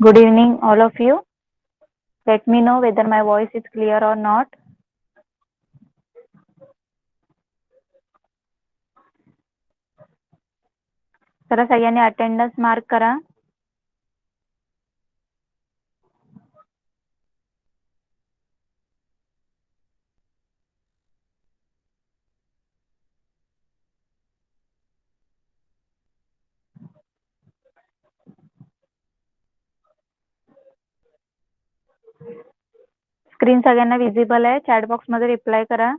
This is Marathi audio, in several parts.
Good evening, all of you. Let me know whether my voice is clear or not. जरा सगळ्यांनी अटेंडन्स मार्क करा. स्क्रीन सगळ्यांना विजिबल आहे. चॅट बॉक्स मध्ये रिप्लाय करा.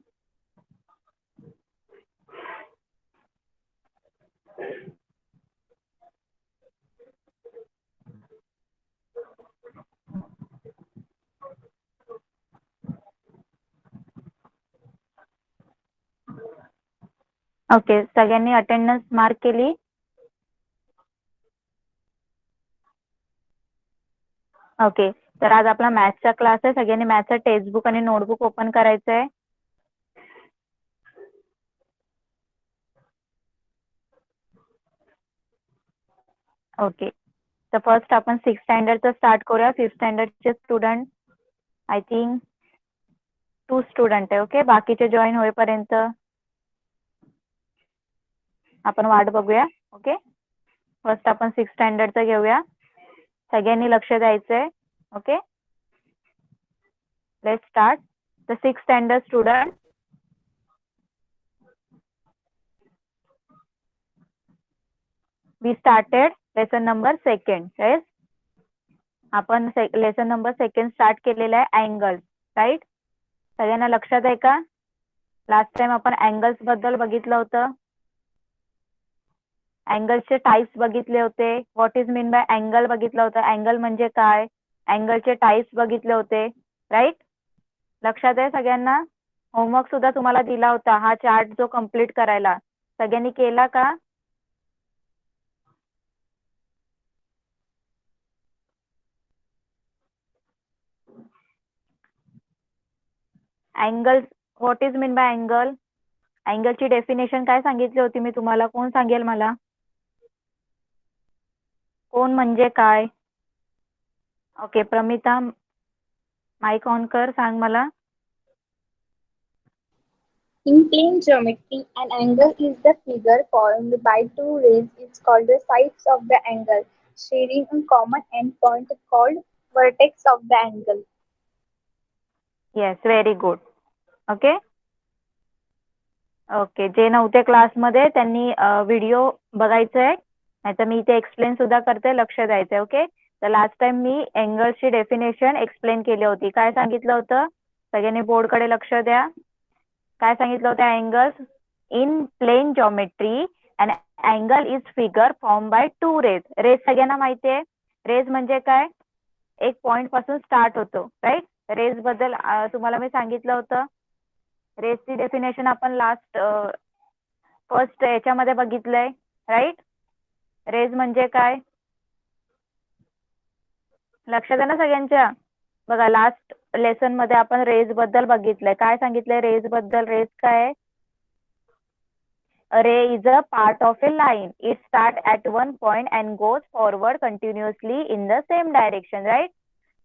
ओके, सगळ्यांनी अटेंडन्स मार्क केली. ओके, तर आज आपला मॅथ्सचा क्लास आहे. सगळ्यांनी मॅथ्सचा टेक्स्टबुक आणि नोटबुक ओपन करायचं आहे. ओके, तर फर्स्ट आपण 6th स्टँडर्डचं स्टार्ट करूया. 5th स्टँडर्डचे स्टुडंट आय थिंक 2 स्टुडंट आहे. ओके, बाकीचे जॉईन होईपर्यंत आपण वाट बघूया. ओके, फर्स्ट आपण 6th स्टँडर्डचं घेऊया. सगळ्यांनी लक्ष द्यायचंय. Okay, let's start. The 6th standard student. We started lesson number 2nd. Yes, आपण लेसन नंबर 2nd स्टार्ट केलेला आहे. Angles, right. सगळ्यांना लक्षात आहे का? लास्ट टाइम आपण अँगल्स बद्दल बघितलं होतं. अँगल्सचे टाइप्स बघितले होते. What is mean by angle बघितलं होतं. अँगल म्हणजे काय, अँगलचे टाइप्स बघितले होते, राईट. लक्षात आहे सगळ्यांना? होमवर्क सुद्धा तुम्हाला दिला होता हा चार्ट जो कम्प्लीट करायला. सगळ्यांनी केला का? Angles, what is mean by angle? अँगलची डेफिनेशन काय सांगितली होती मी तुम्हाला? कोण सांगेल मला? कोण म्हणजे काय? ओके, प्रमिता माइक ऑन कर, सांग मला. In plane geometry, an angle is the figure formed by two rays. It's called the sides of the angle, sharing a common endpoint called vertex of the angle. Yes, very good. Okay okay, जे नव्हते क्लासमध्ये त्यांनी व्हिडिओ बघायचा आहे, नाहीतर मी इथे एक्सप्लेन सुद्धा करते. लक्ष द्यायचंय. ओके, तर लास्ट टाइम मी अँगल्सची डेफिनेशन एक्सप्लेन केली होती. काय सांगितलं होतं? सगळ्यांनी बोर्डकडे लक्ष द्या. काय सांगितलं होतं? Angles in plane geometry and angle is figure form by two rays. Rays सगळ्यांना माहिती आहे. रेज म्हणजे काय? एक पॉइंट पासून स्टार्ट होतो, राईट. रेज बद्दल तुम्हाला मी सांगितलं होतं. रेजची डेफिनेशन आपण लास्ट फर्स्ट याच्यामध्ये बघितलंय, राईट. रेज म्हणजे काय? लक्षात आहे ना सगळ्यांच्या? बघा, लास्ट लेसन मध्ये आपण रेज बद्दल बघितलंय. काय सांगितलंय रेज बद्दल? रेज काय आहे? A ray is a part of a line. It starts at one point and goes forward continuously in the same direction, right?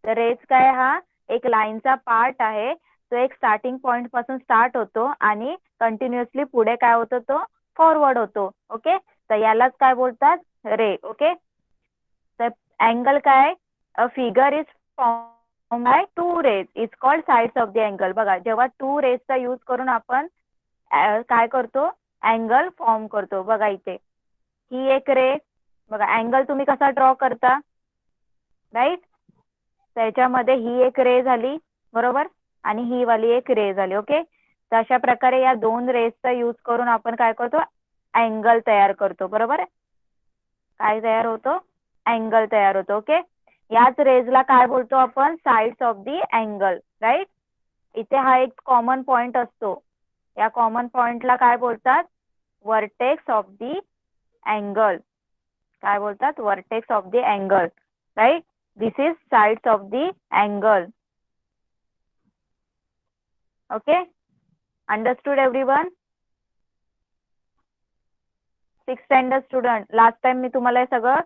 तर रेज काय? हा एक लाईनचा पार्ट आहे. तो एक स्टार्टिंग पॉइंट पासून स्टार्ट होतो आणि कंटिन्युअसली पुढे काय होतो? तो फॉरवर्ड होतो. ओके, तर यालाच काय बोलतात? रे. ओके, तर अँगल काय? A figure is form by two rays. Is called sides of the angle. बघा, जेव्हा टू रेजचा यूज करून आपण काय करतो? अँगल फॉर्म करतो. बघा इथे ही एक रे. बघा, अँगल तुम्ही कसा ड्रॉ करता, राईट. त्याच्यामध्ये ही एक रे झाली, बरोबर, आणि ही वाली एक रे झाली. ओके, तर अशा प्रकारे या दोन रेजचा यूज करून आपण काय करतो? अँगल तयार करतो, बरोबर आहे. काय तयार होतो? अँगल तयार होतो. ओके, याच रेजला काय बोलतो आपण? Sides of the angle, right. इथे हा एक कॉमन पॉइंट असतो. या कॉमन पॉइंटला काय बोलतात? Vertex of the angle. काय बोलतात? Vertex of the angle, right. This is sides of the angle. Okay, understood everyone? 6th standard student, last time मी तुम्हाला हे सगळं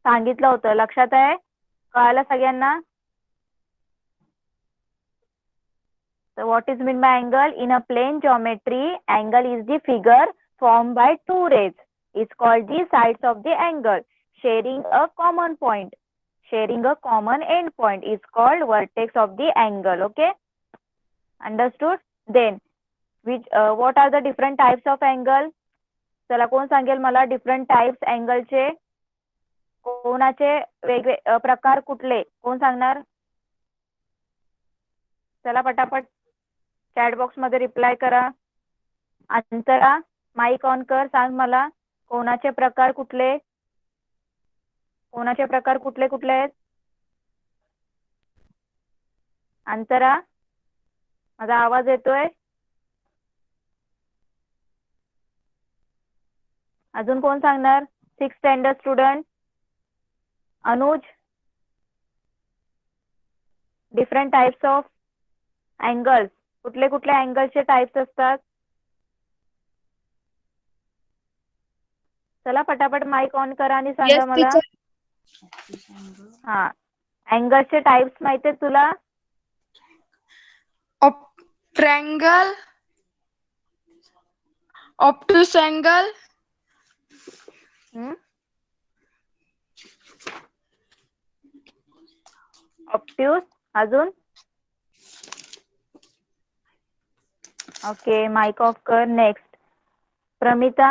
सांगितलं होतं. लक्षात आहे? कळालं सगळ्यांना? So what is meant by angle? In a plane geometry, angle is the figure formed by two rays. It's called the sides of the angle, sharing a common point. Sharing a common end point is called vertex of the angle. Okay? Understood? Then, what are the different types of angle? चला कोण सांगेल मला different types angle चे? कोणाचे वेगळे प्रकार कुठले? कोण सांगणार? चला पटापट चॅट बॉक्स मध्ये रिप्लाय करा. अंतरा माईक ऑन कर, सांग मला कोणाचे प्रकार कुठले? कोणाचे प्रकार कुठले कुठले आहेत? अंतरा, माझा आवाज येतोय? अजून कोण सांगणार? 6th standard student Anuj. Different types of angles, कुठले कुठले अँगलचे टाइप्स असतात? चला पटापट माईक ऑन करा आणि सांगा Yes, मला. teacher. हा, अँगलचे टाइप्स माहिती आहेत तुला? Triangle, obtuse angle, obtuse. अजून? ओके, माईक ऑफ कर. Next Pramita,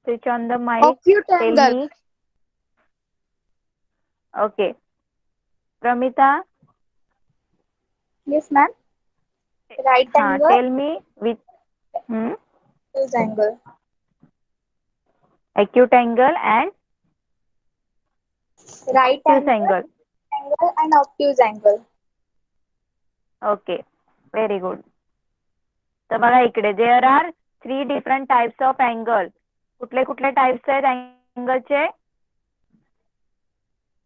switch on the mike. acute tell angle, me. Okay Pramita, Yes, ma'am. Right हाँ angle, tell me with obtuse angle. acute angle and Right obtuse angle, angle. and obtuse angle. Okay, very good. तर बघा इकडे there are 3 different types of angle. कुठले कुठले टाइप्स आहेत अँगलचे?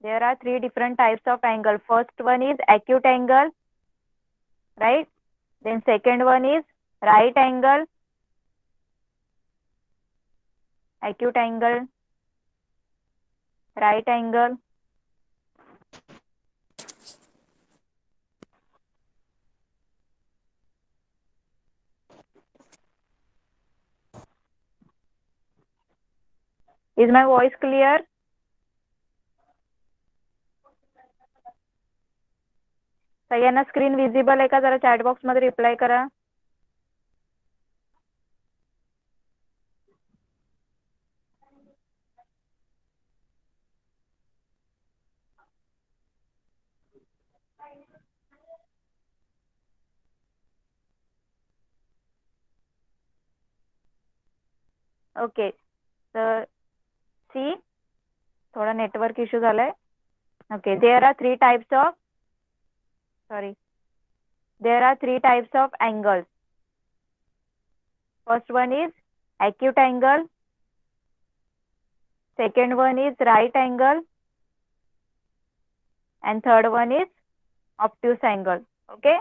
There are 3 different types of angle. First one is acute angle, right? Then second one is right angle. Acute angle, right angle. Is my voice clear? सगळ्यांना स्क्रीन विजिबल आहे का? जरा चॅट बॉक्स मध्ये रिप्लाय करा. ओके, तर सी थोडा नेटवर्क इश्यू झालाय. Okay, there are 3 types of angles. First one is acute angle, second one is right angle, and third one is obtuse angle. Okay,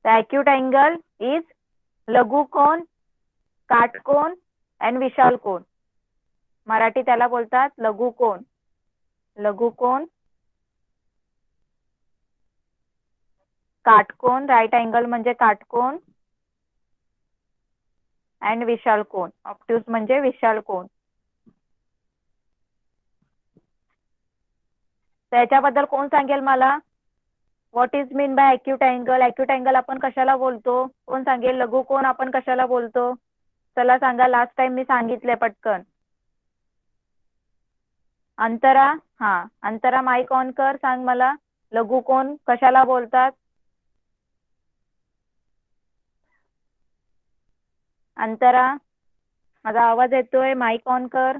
the acute angle is लघु कोन, काटकोन and विशाल कोन. मराठी त्याला बोलतात लघु कोन. लघु कोन, काटकोन, राईट अँगल म्हणजे काटकोन, अँड विशाल कोन, ऑब्ट्यूज म्हणजे विशाल कोन. त्याच्याबद्दल कोण सांगेल मला? What is mean by acute angle? acute angle आपण कशाला बोलतो? कोण सांगेल? लघु कोन आपण कशाला बोलतो? चला सांगा. लास्ट टाइम मी सांगितले पटकन. अंतरा, हा अंतरा माईक ऑन कर, सांग मला लघु कोन कशाला बोलतात? अंतरा, माझा आवाज येतोय? माईक ऑन कर.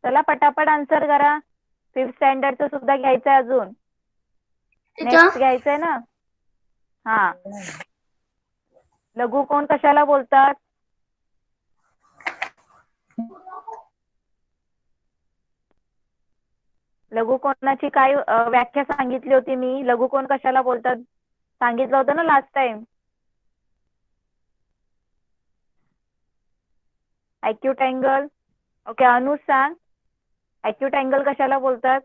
चला पटापट आन्सर करा. 5th स्टँडर्डचं सुद्धा घ्यायचंय अजून. नेक्स्ट घ्यायचंय ना? हा, लघु कोन कशाला बोलतात? लघु कोनाची काय व्याख्या सांगितली होती मी? लघु कोन कशाला बोलतात सांगितलं होतं ना last time? acute angle. Okay Anuj सांग ॲक्यूट अँगल कशाला बोलतात?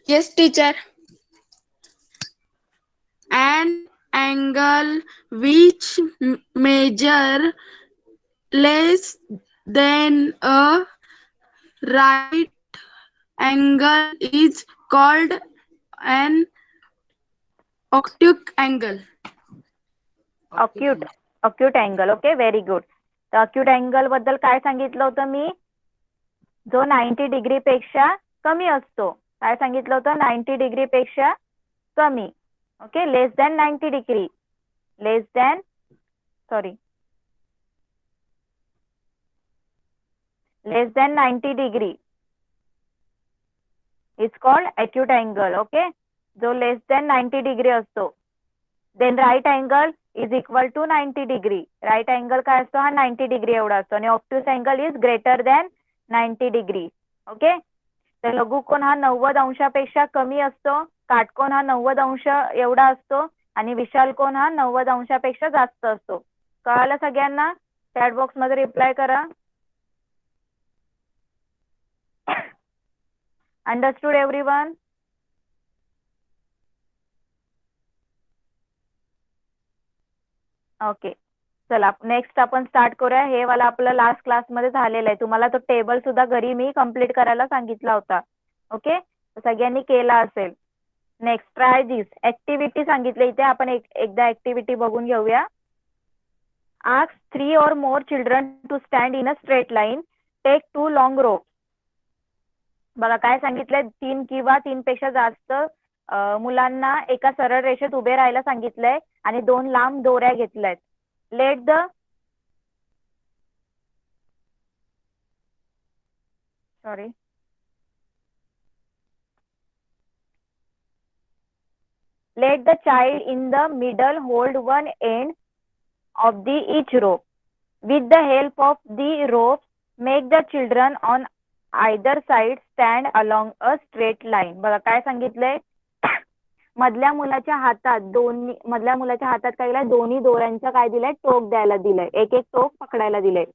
Yes, teacher. An angle which measure less than a right angle is called an acute angle. Acute angle. Okay, very good. तर अक्यूट अँगल बद्दल काय सांगितलं होतं मी? जो 90 डिग्री पेक्षा कमी असतो. काय सांगितलं होतं? 90 डिग्री पेक्षा कमी. Okay, less than 90 degree. Less than less than 90 degree is called acute angle. Okay, जो लेस दॅन 90 डिग्री असतो. Then right angle is equal to 90 degree. Right angle काय असतो? हा 90 डिग्री एवढा असतो. आणि obtuse angle is greater than 90 degree. Okay, तर लघुकोन हा 90 अंशापेक्षा कमी असतो. काटकोन हा 90 अंश एवढा असतो. आणि विशाल कोन हा 90 अंशापेक्षा जास्त असतो. कळालं सगळ्यांना? चॅट बॉक्स मध्ये रिप्लाय करा. Understood everyone? ओके, चला नेक्स्ट आपण स्टार्ट करूया. हे वाला आपलं लास्ट क्लासमध्ये झालेलं आहे. तुम्हाला तो टेबल सुद्धा घरी मी कंप्लीट करायला सांगितला होता. ओके, सगळ्यांनी केला असेल. नेक्स्ट ट्राय दिस. ऍक्टिव्हिटी सांगितले इथे. आपण एकदा ऍक्टिव्हिटी बघून घेऊया. Ask 3 or more children to stand in a straight line. Take 2 long ropes. बघा काय सांगितलंय? 3 किंवा 3 पेक्षा जास्त मुलांना एका सरळ रेषेत उभे राहायला सांगितलंय आणि 2 लांब दोऱ्या घेतल्यात. Let the let the child in the middle hold one end of the each rope. With the help of the ropes, make the children on either side stand along a straight line. बघा काय सांगितलंय? मधल्या मुलाच्या हातात काय दिलंय? दोन्ही दोऱ्यांच्या काय दिलंय? टोक द्यायला दिलंय. एक एक टोक पकडायला दिलंय.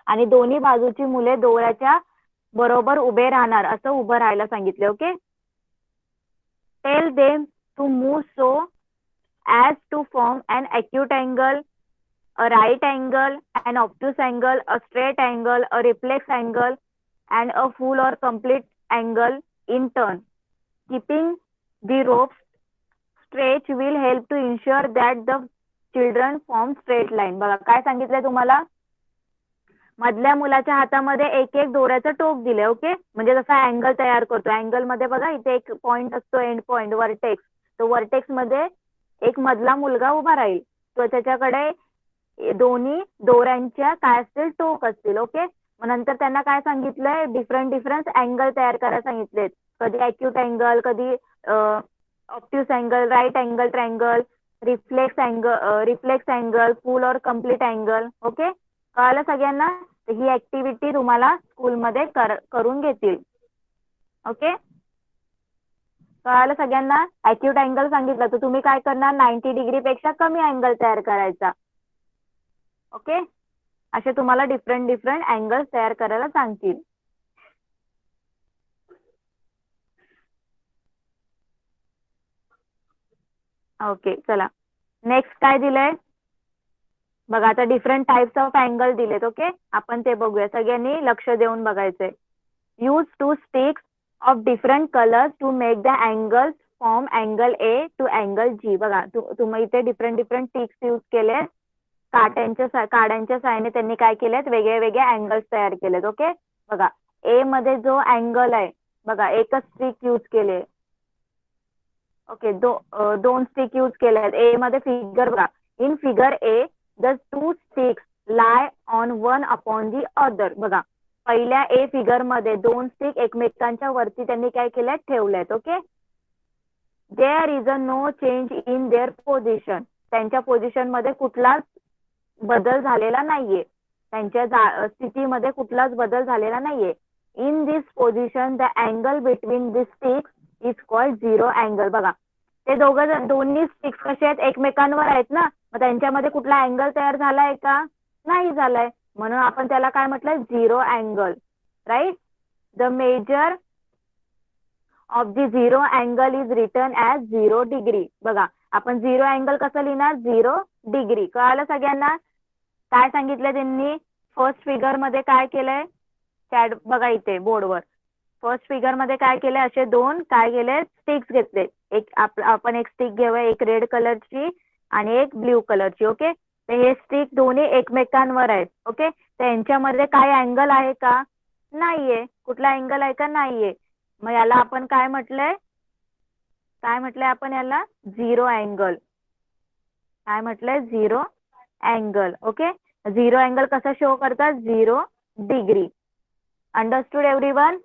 आणि दोन्ही बाजूची मुले दोऱ्याच्या बरोबर उभे राहणार, असं उभं राहायला सांगितले. Okay, tell them to move so as to form an acute angle, a right angle, an obtuse angle, a straight angle, a reflex angle, and a full or complete angle in turn. Keeping the ropes straight will help to ensure that the children form straight line. बघा काय सांगितलंय तुम्हाला? मधल्या मुलाच्या हातामध्ये एक एक दोऱ्याचं टोक दिलंय. ओके, म्हणजे जसा अँगल तयार करतो. अँगल मध्ये बघा इथे एक पॉइंट असतो, एंड पॉइंट, वर्टेक्स. तो वर्टेक्स मध्ये एक मधला मुलगा उभा राहील. तो त्याच्याकडे दोन्ही दोऱ्यांच्या काय असतील? टोक असतील. ओके, मग नंतर त्यांना काय सांगितलंय? डिफरंट अँगल तयार करायला सांगितलेत. कधी अक्यूट अँगल, कधी obtuse angle, right angle triangle, reflex angle, full और कम्प्लीट अँगल. ओके, कळालं सगळ्यांना? ही ऍक्टिव्हिटी तुम्हाला स्कूलमध्ये करून घेतील. ओके, कळालं सगळ्यांना? अक्यूट अँगल सांगितलं तर तुम्ही काय करणार? 90 डिग्री पेक्षा कमी अँगल तयार करायचा. ओके, असे तुम्हाला डिफरंट अँगल्स तयार करायला सांगतील. ओके, चला नेक्स्ट काय दिलंय बघा. आता डिफरंट टाइप्स ऑफ अँगल दिलेत. ओके, आपण ते बघूया. सगळ्यांनी लक्ष देऊन बघायचंय. Use 2 sticks of different colors to make the angles form angle A to angle G. बघा तुम्ही इथे डिफरंट टिक्स यूज केले. काड्यांच्या साहाय्याने त्यांनी काय केलेत? वेगळे अँगल्स तयार केलेत. ओके, बघा ए मध्ये जो अँगल आहे बघा, एकच स्टिक यूज केले. ओके, 2 स्टिक यूज केले आहेत. ए मध्ये फिगर बघा. In figure A the 2 sticks lie on one upon the other. बघा पहिल्या ए फिगर मध्ये 2 स्टिक एकमेकांच्या वरती त्यांनी काय केलंय? ठेवल्यात. Okay, there is a no change in their position. त्यांच्या पोझिशन मध्ये कुठलाच बदल झालेला नाहीये. त्यांच्या स्थितीमध्ये कुठलाच बदल झालेला नाहीये. In this position the angle between this sticks is called zero angle. बघा ते दोन्ही स्टिक्स कसे आहेत? एकमेकांवर आहेत ना, मग त्यांच्यामध्ये कुठला अँगल तयार झालाय का? नाही झालाय. म्हणून आपण त्याला काय म्हटलंय? Zero angle. Right. The measure of the zero angle is written as 0 degree. बघा आपण 0 अँगल कसं लिहिणार, 0 डिग्री. कळालं सगळ्यांना. काय सांगितलं त्यांनी फर्स्ट फिगर मध्ये काय केलंय, चॅट बघा इथे बोर्डवर. फर्स्ट फिगर मध्ये काय केलंय, असे दोन काय केले स्टिक्स घेतले. एक आपण एक स्टिक घेऊया, एक रेड कलरची आणि एक ब्ल्यू कलरची. ओके. तर हे स्टिक दोन्ही एकमेकांवर आहेत. ओके. तर यांच्यामध्ये काय अँगल आहे का, नाहीये. कुठला अँगल आहे का, नाहीये. मग याला आपण काय म्हटलंय, काय म्हटलंय आपण याला, झिरो अँगल. काय म्हटलंय, zero angle. Okay. Zero angle कसं शो करतात, 0 डिग्री. Understood everyone.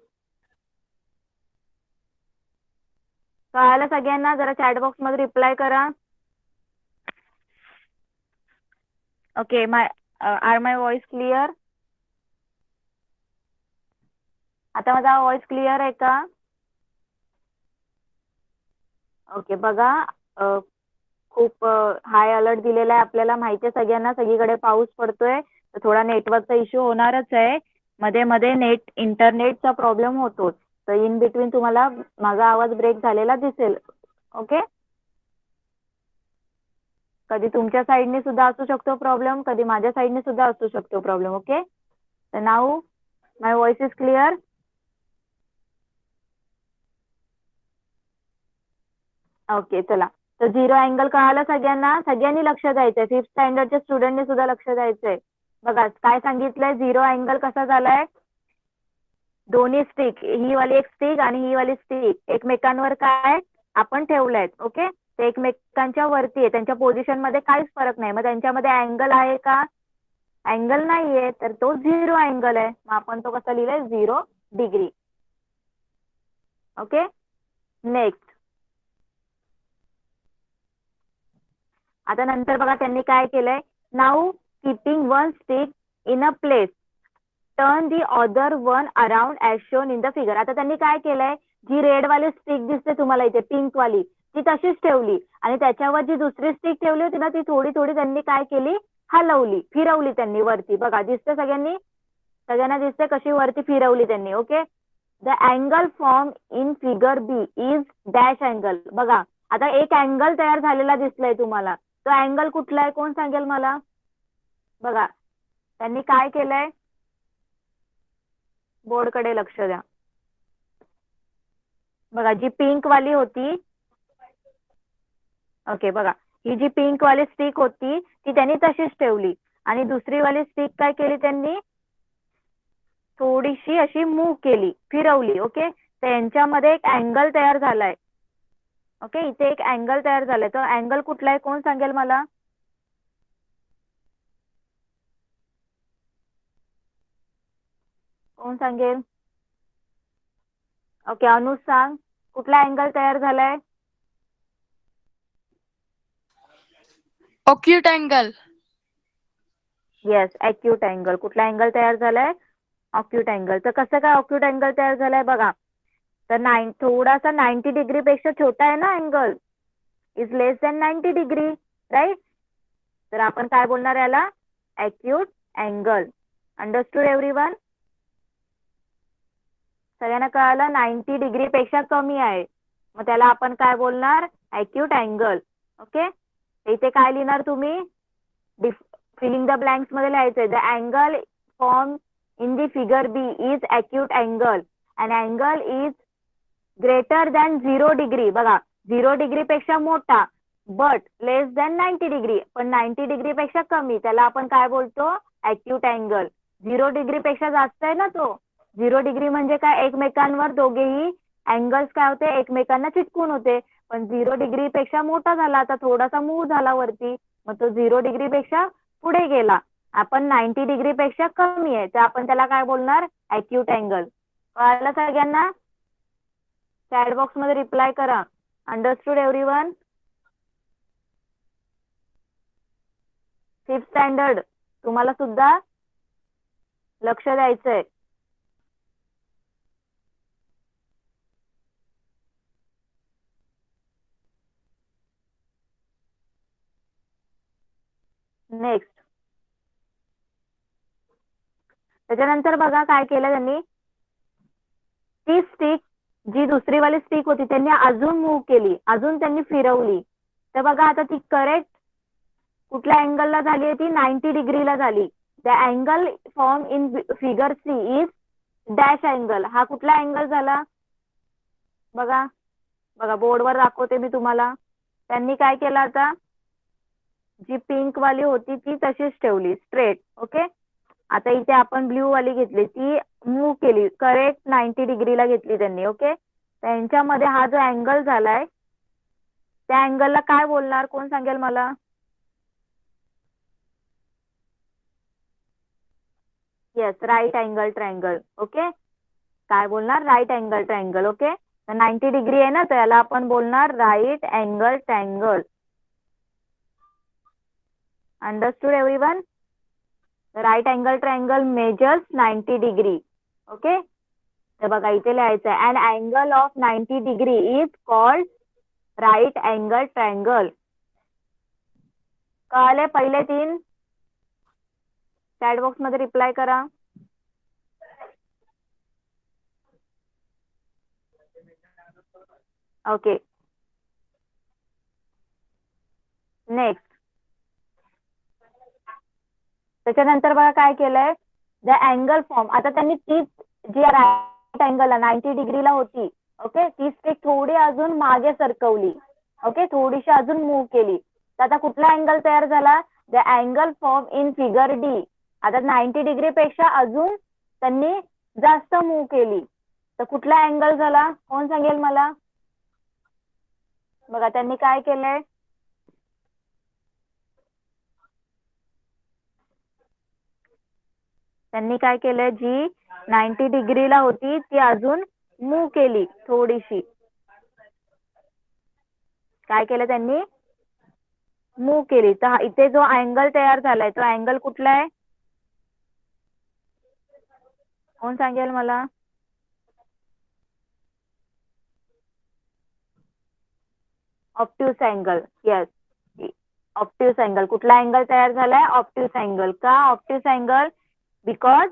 कळालं सगळ्यांना. जरा चॅट बॉक्स मध्ये रिप्लाय करा. ओके. आर माय व्हॉइस क्लिअर. आता माझा व्हॉइस क्लिअर आहे का. ओके. बघा खूप हाय अलर्ट दिलेला आहे आपल्याला, माहिती आहे सगळ्यांना. सगळीकडे पाऊस पडतोय तर थोडा नेटवर्कचा इश्यू होणारच आहे. मध्ये मध्ये इंटरनेटचा प्रॉब्लेम होतोच. तर इन बिटवीन तुम्हाला माझा आवाज ब्रेक झालेला दिसेल. ओके. कधी तुमच्या साईडने सुद्धा असू शकतो प्रॉब्लेम, कधी माझ्या साईडने सुद्धा असू शकतो प्रॉब्लेम. ओके. तर now my voice is clear. Okay. चला. तर झिरो अँगल कळालं सगळ्यांना. सगळ्यांनी लक्ष द्यायचंय. 5th स्टँडर्डच्या स्टुडंटने सुद्धा लक्ष द्यायचंय. बघा काय सांगितलंय, झिरो अँगल कसा झालाय, दोन्ही स्टिक, ही वाली एक स्टिक आणि ही वाली स्टिक एकमेकांवर काय आपण ठेवलंय. ओके. ते एकमेकांच्या वरती आहे, त्यांच्या पोझिशन मध्ये काहीच फरक नाही. मग त्यांच्यामध्ये अँगल आहे का, अँगल नाहीये, तर तो झिरो अँगल आहे. मग आपण तो कसा लिहिलाय, 0 डिग्री. ओके. नेक्स्ट. आता नंतर बघा त्यांनी काय केलंय, now keeping one stick in a place, turn the other one around as shown in the figure. आता त्यांनी काय केलंय, जी रेड वाली स्टिक दिसते तुम्हाला इथे, पिंक वाली, ती तशीच ठेवली आणि त्याच्यावर जी दुसरी स्टिक ठेवली होती ना, ती थोडी थोडी त्यांनी काय केली, हलवली, फिरवली त्यांनी वरती. बघा दिसते सगळ्यांना दिसते कशी वरती फिरवली त्यांनी. Okay. The angle form in figure B is dash angle. बघा आता एक अँगल तयार झालेला दिसलाय तुम्हाला. तो अँगल कुठला आहे, कोण सांगेल मला. बघा त्यांनी काय केलंय, बोर्डकडे लक्ष द्या. बघा जी पिंक वाली होती, ओके बघा ही जी पिंक वाली स्टिक होती ती त्यांनी तशीच ठेवली आणि दुसरी वाली स्टिक काय केली त्यांनी, थोडीशी अशी मूव्ह केली, फिरवली. ओके. तर यांच्यामध्ये एक अँगल तयार झालाय. ओके. इथे एक अँगल तयार झालाय. तो अँगल कुठला आहे, कोण सांगेल मला. कोण सांगेल. ओके. अनुज सांग, कुठला अँगल तयार झालाय. Acute angle. Yes, acute angle. कुठला अँगल तयार झालाय, अक्यूट अँगल. तर कसं काय अक्यूट अँगल तयार झालाय बघा. तर थोडासा 90 डिग्री पेक्षा छोटा आहे ना angle, is less than 90 degree, right. तर आपण काय बोलणार याला, अॅक्यूट अँगल. Understood everyone. सगळ्यांना कळालं, 90 डिग्री पेक्षा कमी आहे, मग त्याला आपण काय बोलणार, अॅक्यूट अँगल. ओके. इथे काय लिहिणार तुम्ही, फिलिंग द ब्लँक्स मध्ये लिहायचंय. The angle form in the figure B is acute angle and angle is greater than 0 degree. बघा 0 डिग्री पेक्षा मोठा, बट लेस दॅन 90 डिग्री, पण 90 डिग्री पेक्षा कमी, त्याला आपण काय बोलतो, अॅक्यूट अँगल. 0 डिग्री पेक्षा जास्त आहे ना तो. 0 डिग्री म्हणजे काय, एकमेकांवर दोघेही अँगल्स काय होते, एकमेकांना चिटकून होते. पण 0 डिग्री पेक्षा मोठा झाला, आता थोडासा मूव्ह झाला वरती, मग तो 0 डिग्री पेक्षा पुढे गेला. आपण 90 डिग्री पेक्षा कमी आहे, तर आपण त्याला काय बोलणार, अॅक्यूट अँगल. कळलं सगळ्यांना. चॅट बॉक्स मध्ये रिप्लाय करा. Understood everyone. 5th स्टँडर्ड तुम्हाला सुद्धा लक्ष द्यायचंय. नेक्स्ट. त्याच्यानंतर बघा काय केलं त्यांनी, ती स्टिक जी दुसरी वाली स्टिक होती त्यांनी अजून मूव्ह केली, अजून त्यांनी फिरवली. तर बघा आता ती करेक्ट कुठल्या अँगलला झाली आहे? ती 90 डिग्रीला झाली. The angle form in figure C is dash angle. हा कुठला अँगल झाला? बघा बघा बोर्डवर दाखवते मी तुम्हाला. त्यांनी काय केलं आता? जी पिंक वाली होती ती तशीच ठेवली स्ट्रेट. ओके, आता इथे आपण ब्ल्यू वाली घेतली, ती मूव्ह केली, करेक्ट 90 डिग्रीला घेतली त्यांनी. ओके, त्यांच्यामध्ये हा जो अँगल झालाय त्या अँगलला काय बोलणार? कोण सांगेल मला? Yes, right angle triangle. Okay, काय बोलणार? Right angle triangle. ओके, तर 90 डिग्री आहे ना, तर याला आपण बोलणार right angle triangle. Understood everyone? Right angle triangle measures 90 degree. Okay, तर बघा इथे लिहायचं आहे and angle of 90 degree is called right angle triangle. कळले पहिले 3? चॅट बॉक्स मध्ये रिप्लाय करा. Okay, next. त्याच्यानंतर बघा काय केलंय? The angle form. आता त्यांनी तीच जी राईट अँगल 90 डिग्रीला होती, ओके, ती स्टिक थोडी अजून मागे सरकवली. ओके, थोडीशी अजून मूव्ह केली. तर आता कुठला अँगल तयार झाला? The angle form in figure D. आता 90 डिग्री पेक्षा अजून त्यांनी जास्त मूव्ह केली, तर कुठला अँगल झाला? कोण सांगेल मला? बघा त्यांनी काय केलंय? त्यांनी काय केलंय? जी 90 डिग्रीला होती ती अजून मूव्ह केली थोडीशी. काय केलं त्यांनी? मूव्ह केली. तर इथे जो अँगल तयार झालाय तो अँगल कुठला आहे? कोण सांगेल मला? Obtuse angle. Yes, obtuse angle. कुठला अँगल तयार झालाय? Obtuse angle. का obtuse angle? Because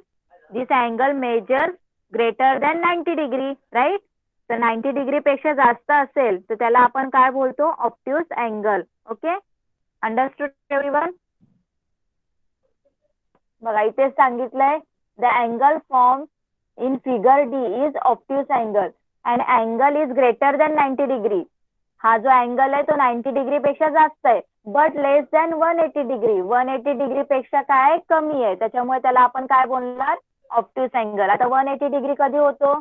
this angle measures greater than 90 degree, right? तर 90 डिग्री पेक्षा जास्त असेल तर त्याला आपण काय बोलतो? Obtuse angle. Okay, understood everyone? बघा इथे सांगितलंय the angle form in figure D is obtuse angle and angle is greater than 90 degree. हा जो अँगल आहे तो 90 डिग्री पेक्षा जास्त आहे, but less than 180 degree. 180 degree पेक्षा काय कमी आहे, त्याच्यामुळे त्याला आपण काय बोलणार? Obtuse angle. आता 180 डिग्री कधी होतो?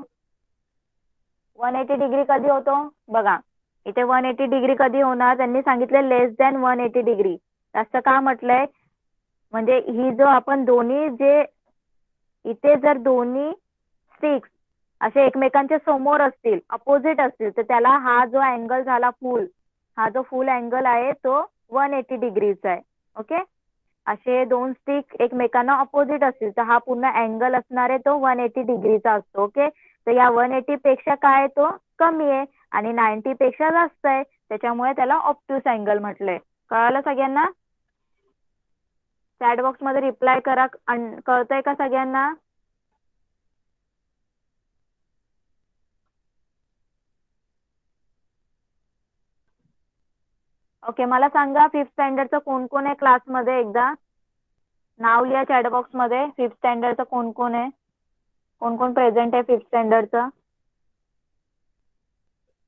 180 डिग्री कधी होतो? बघा इथे 180 डिग्री कधी होणार? त्यांनी सांगितलं लेस दॅन 180 डिग्री. असं का म्हटलंय? म्हणजे ही जो आपण दोन्ही जे इथे जर दोन्ही स्टिक्स असे एकमेकांच्या समोर असतील, अपोजिट असतील, तर त्याला हा जो अँगल झाला फुल, हा जो फुल अँगल आहे तो 180 डिग्रीचा आहे. ओके, असे दोन स्टिक एकमेकांना अपोजिट असतील तर हा पूर्ण अँगल असणार आहे तो 180 डिग्रीचा असतो. ओके, तर या 180 पेक्षा काय तो कमी आहे आणि 90 पेक्षा जास्त आहे, त्याच्यामुळे त्याला ऑप्ट्यूस अँगल म्हटलंय. कळालं सगळ्यांना? चॅट बॉक्स मध्ये रिप्लाय करा. कळतंय का सगळ्यांना? ओके, मला सांगा 5th स्टँडर्डचं कोण कोण आहे क्लासमध्ये? एकदा नाव लिहा चॅट बॉक्स मध्ये. 5th स्टँडर्डचं कोण कोण आहे? कोण कोण प्रेझेंट आहे 5th स्टँडर्डचं?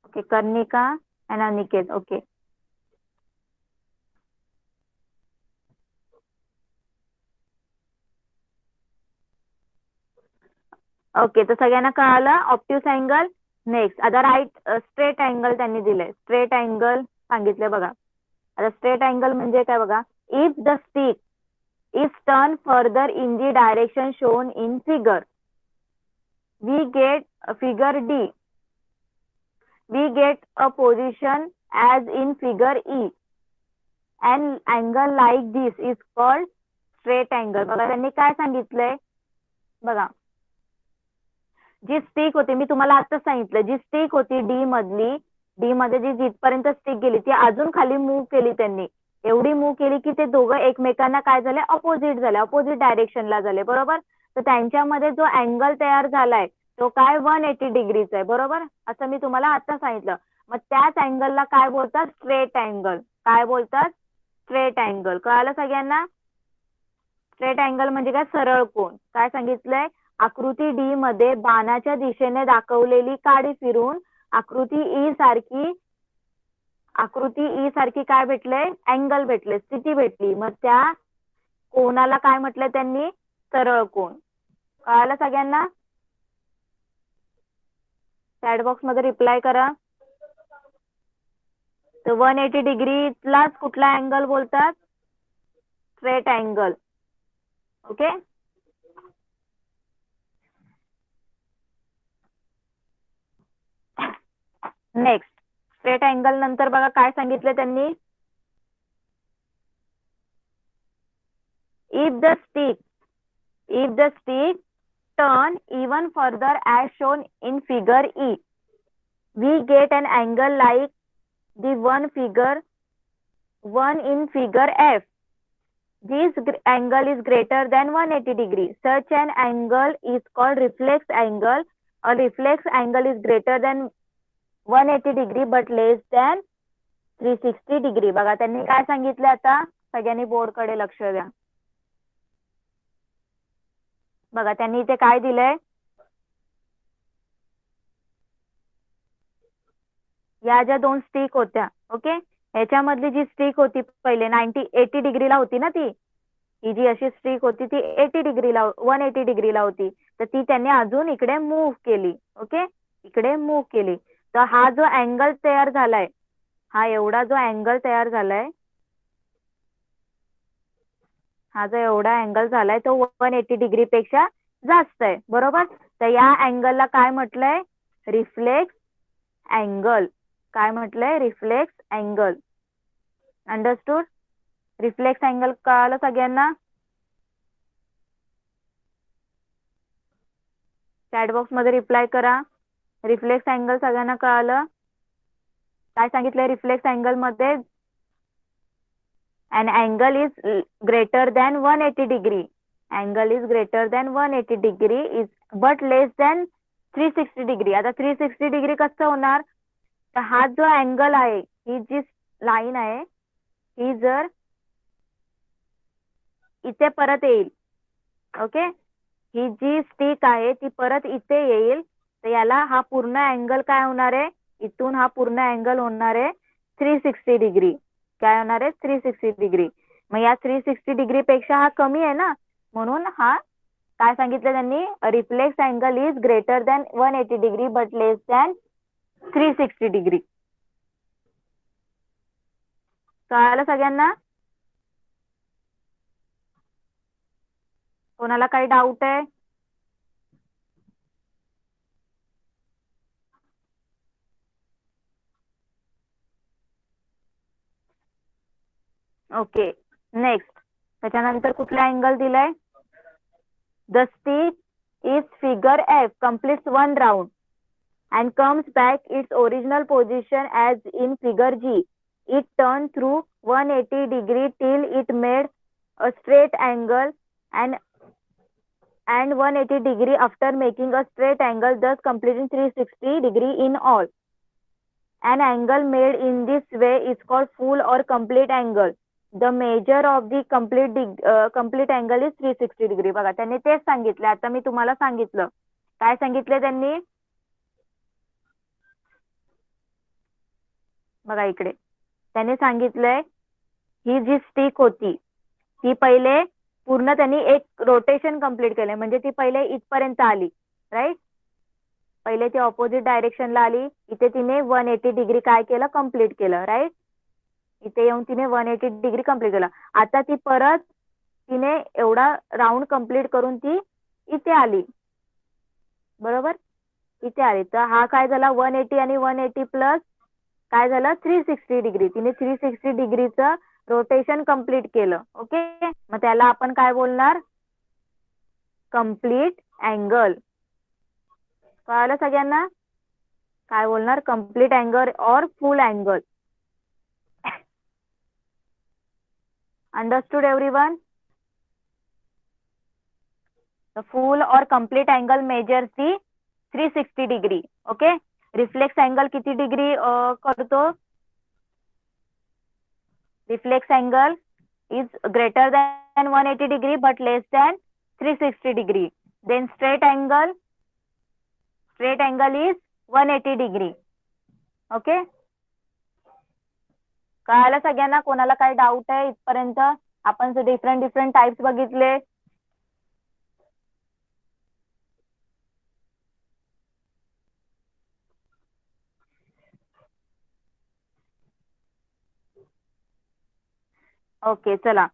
ओके, कर्णिका आणि अनिकेत. ओके, ओके, तर सगळ्यांना कळालं ऑप्ट्यूस अँगल. नेक्स्ट, आता राईट स्ट्रेट अँगल त्यांनी दिलंय. स्ट्रेट अँगल सांगितलंय बघा. आता स्ट्रेट अँगल म्हणजे काय बघा? If the stick is turn further in the direction shown in figure, we get figure D, we get a position as in figure E. An angle like this is called straight angle. बघा त्यांनी काय सांगितलंय? बघा जी स्टिक होती, मी तुम्हाला आता सांगितलं, जी स्टिक होती डी मधली, डी मध्ये जी जिथपर्यंत स्टिक गेली ती अजून खाली मूव्ह केली त्यांनी. एवढी मूव्ह केली की ते दोघं एकमेकांना काय झाले? अपोजिट झाले, अपोजिट डायरेक्शनला झाले, बरोबर? तर त्यांच्यामध्ये जो अँगल तयार झालाय तो काय 180 डिग्रीचा आहे, बरोबर. असं मी तुम्हाला आता सांगितलं. मग त्याच अँगलला काय बोलतात, स्ट्रेट अँगल. काय बोलतात, स्ट्रेट अँगल. कळालं सगळ्यांना. स्ट्रेट अँगल म्हणजे काय, सरळ कोन. काय सांगितलंय, आकृती डी मध्ये बाणाच्या दिशेने दाखवलेली काडी फिरून आकृती ई सारखी काय भेटले, अँगल भेटले, स्थिती भेटली. मग त्या कोणाला काय म्हटलं त्यांनी, सरळ कोन. कळालं सगळ्यांना. चॅट बॉक्स मध्ये रिप्लाय करा. तर 180 डिग्रीलाच कुठला अँगल बोलतात, straight angle. Okay. Next, straight angle नंतर बघा काय सांगितलं त्यांनी. If the stick turn even further as shown in figure E, we get an angle like the one in figure F. This angle is greater than 180 degree. Such an angle is called reflex angle. A reflex angle is greater than 180 degree but less than 360 degree. बघा त्यांनी काय सांगितलं. आता सगळ्यांनी बोर्ड कडे लक्ष द्या. बघा त्यांनी इथे काय दिलंय, या ज्या दोन स्टिक होत्या, ओके, याच्यामधली जी स्टिक होती पहिले 80 डिग्रीला होती ना, ही जी अशी स्टिक होती ती 180 डिग्रीला होती. तर ती त्यांनी अजून इकडे मूव्ह केली. ओके, इकडे मूव्ह केली. तर हा जो अँगल तयार झालाय, हा एवढा जो अँगल तयार झालाय, हा जो एवढा अँगल झालाय तो 180 डिग्री पेक्षा जास्त आहे, बरोबर. तर या अँगलला काय म्हटलंय, रिफ्लेक्स अँगल. काय म्हटलंय, reflex angle. Understood. Reflex angle कळालं सगळ्यांना. चॅट बॉक्स मध्ये रिप्लाय करा. रिफ्लेक्स अँगल सगळ्यांना कळालं. काय सांगितलंय रिफ्लेक्स अँगल मध्ये, an angle is greater than 180 degree. Angle is greater than 180 degree is but less than 360 degree. आता 360 डिग्री कसं होणार, तर हा जो अँगल आहे, ही जी लाईन आहे, ही जर इथे परत येईल, ओके, ही जी स्टिक आहे ती परत इथे येईल, तर याला हा पूर्ण अँगल काय होणार आहे, इथून हा पूर्ण अँगल होणार आहे 360 डिग्री. काय होणार आहे, 360 डिग्री. मग या 360 डिग्री पेक्षा हा कमी आहे ना, म्हणून हा काय सांगितलं त्यांनी, reflex angle is greater than 180 degree but less than 360 degree. कळालं सगळ्यांना. कोणाला काही डाऊट आहे. Okay, next. त्याच्यानंतर कुठला अँगल दिलाय, the stick is figure F completes one round and comes back its original position as in figure G. It turned through 180 degree till it made a straight angle and 180 degree after making a straight angle, thus completing 360 degree in all. An angle made in this way is called full or complete angle. The measure of the complete angle is 360 degree. बघा त्यांनी तेच सांगितलं. आता मी तुम्हाला सांगितलं. काय सांगितले त्यांनी, बघा इकडे त्यांनी सांगितलंय, ही जी स्टिक होती ती पहिले पूर्ण त्यांनी एक रोटेशन कंप्लीट केलंय, म्हणजे ती पहिले इथपर्यंत आली, राईट. पहिले ती ऑपोजिट डायरेक्शनला आली, इथे तिने 180 डिग्री काय केलं, कम्प्लीट केलं, राईट. इथे येऊन तिने 180 डिग्री कम्प्लीट केलं. आता ती परत तिने एवढा राऊंड कम्प्लीट करून ती इथे आली, बरोबर, इथे आली. तर हा काय झाला, 180 आणि 180 प्लस काय झालं, 360 डिग्री. तिने 360 डिग्रीचं रोटेशन कम्प्लीट केलं. ओके, मग त्याला आपण काय बोलणार, कम्प्लीट अँगल. कळालं सगळ्यांना. काय बोलणार, कम्प्लीट अँगल और फुल angle. Understood everyone. The full or complete angle measures the 360 degree. Okay, reflex angle किती डिग्री करतो? Reflex angle is greater than 180 degree but less than 360 degree. Then straight angle is 180 degree. Okay, कळालं सगळ्यांना? कोणाला काही डाऊट आहे इथपर्यंत? आपण डिफरंट टाइप्स बघितले. ओके, चला.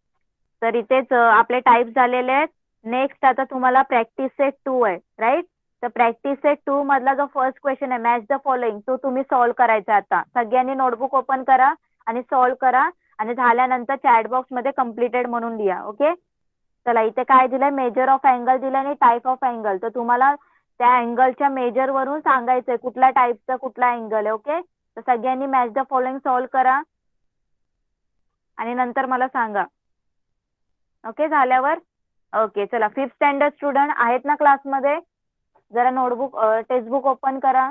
तर इथेच आपले टाइप झालेले आहेत. नेक्स्ट आता तुम्हाला प्रॅक्टिस सेट 2 आहे, राईट? तर प्रॅक्टिस सेट 2 मधला जो फर्स्ट क्वेश्चन आहे, मॅच द फॉलोइंग, तो तुम्ही सॉल्व्ह करायचा. आता सगळ्यांनी नोटबुक ओपन करा आणि सॉल्व्ह करा आणि झाल्यानंतर चॅट बॉक्स मध्ये कम्प्लिटेड म्हणून लिहा. ओके, चला. इथे काय दिलंय? मेजर ऑफ अँगल दिलंय आणि टाईप ऑफ अँगल. तर तुम्हाला त्या अँगलच्या मेजर वरून सांगायचंय कुठल्या टाईपचा कुठला अँगल आहे. ओके, तर सगळ्यांनी मॅच द फॉलोइंग सॉल्व्ह करा आणि नंतर मला सांगा. ओके, झाल्यावर ओके, चला. 5th स्टँडर्ड स्टुडंट आहेत ना क्लासमध्ये? जरा नोटबुक टेक्स्टबुक ओपन करा.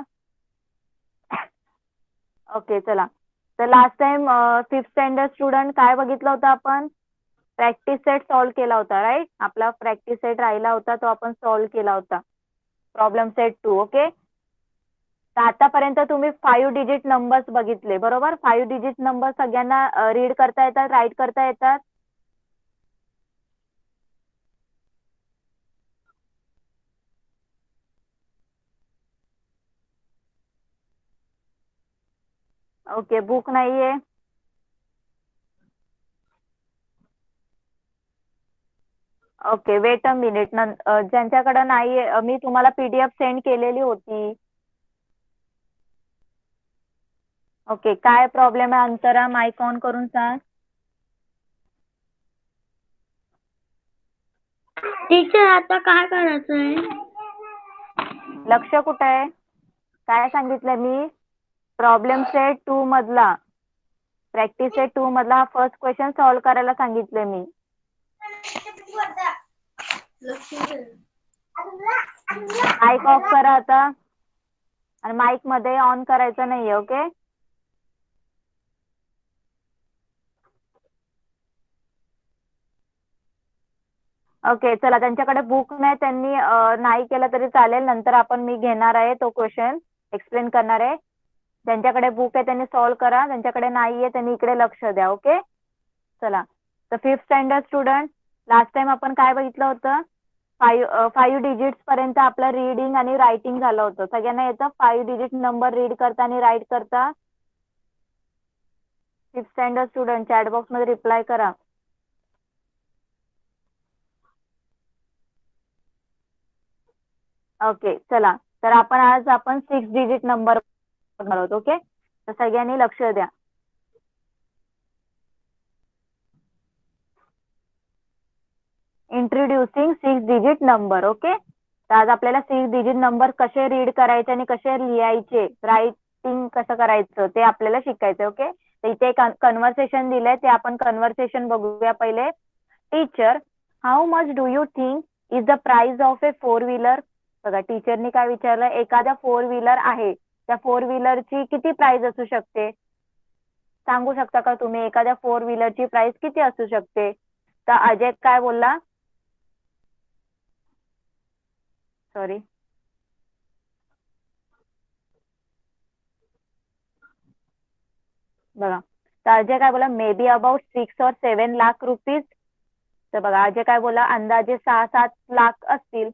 ओके, चला. तर last time 5th standard student काय बघितलं होतं आपण? प्रॅक्टिस सेट सॉल्व्ह केला होता, राईट? आपला प्रॅक्टिस सेट राहिला होता, तो आपण सॉल्व्ह केला होता. Problem set 2. ओके, तर आतापर्यंत तुम्ही 5 डिजिट नंबर्स बघितले, बरोबर? 5 डिजिट नंबर सगळ्यांना रीड करता येतात, राईट करता येतात? ओके, बुक नाहीये? Okay, weight a minute. ज्यांच्याकडे नाहीये, मी तुम्हाला PDF सेंड केलेली होती. ओके, काय प्रॉब्लेम आहे? अंतरा, माईक ऑन करून सांग. टीचर आता काय करायचंय? लक्ष कुठे आहे? काय सांगितलंय मी? प्रॉब्लेम सेट 2 मधला, प्रॅक्टिस सेट 2 मधला फर्स्ट क्वेश्चन सॉल्व्ह करायला सांगितले मी. माईक ऑफ करा आता आणि माईक मध्ये ऑन करायचं नाहीये. ओके, ओके, चला. त्यांच्याकडे बुक नाही, त्यांनी नाही केलं तरी चालेल. नंतर मी घेणार आहे तो क्वेश्चन, एक्सप्लेन करणार आहे. ज्यांच्याकडे बुक आहे त्यांनी सॉल्व्ह करा, ज्यांच्याकडे नाहीये त्यांनी इकडे लक्ष द्या. ओके, चला. तर 5th standard student, last time आपण काय बघितलं होतं? 5 डिजिट्स पर्यंत आपलं रीडिंग आणि रायटिंग झालं होतं. सगळ्यांना येतं 5 डिजिट नंबर रीड करता आणि राईट करता? 5th standard student chat box मध्ये रिप्लाय करा. ओके, चला. तर आज आपण 6 डिजिट नंबर बघणार आहोत. ओके, तर सगळ्यांनी लक्ष द्या. Introducing 6 digit number. ओके, तर आज आपल्याला 6 डिजिट नंबर कसे रीड करायचे आणि कसे लिहायचे, रायटिंग कसं करायचं ते आपल्याला शिकायचं. ओके, तर इथे कन्व्हर्सेशन दिलंय, ते आपण कन्व्हर्सेशन बघूया पहिले. Teacher, how much do you think is the price of A 4 wheeler? बघा, टीचरनी काय विचारलं? एखाद्या 4 व्हीलर आहे, त्या 4 व्हीलरची किती प्राइस असू शकते? सांगू शकता का तुम्ही? एखाद्या 4 व्हीलरची प्राइस किती असू शकते? तर अजय काय बोलला? सॉरी, बघा. तर अजय काय बोला? May be about 6 or 7 lakh rupees. तर बघा, अजय काय बोला? अंदाजे 6-7 लाख असतील.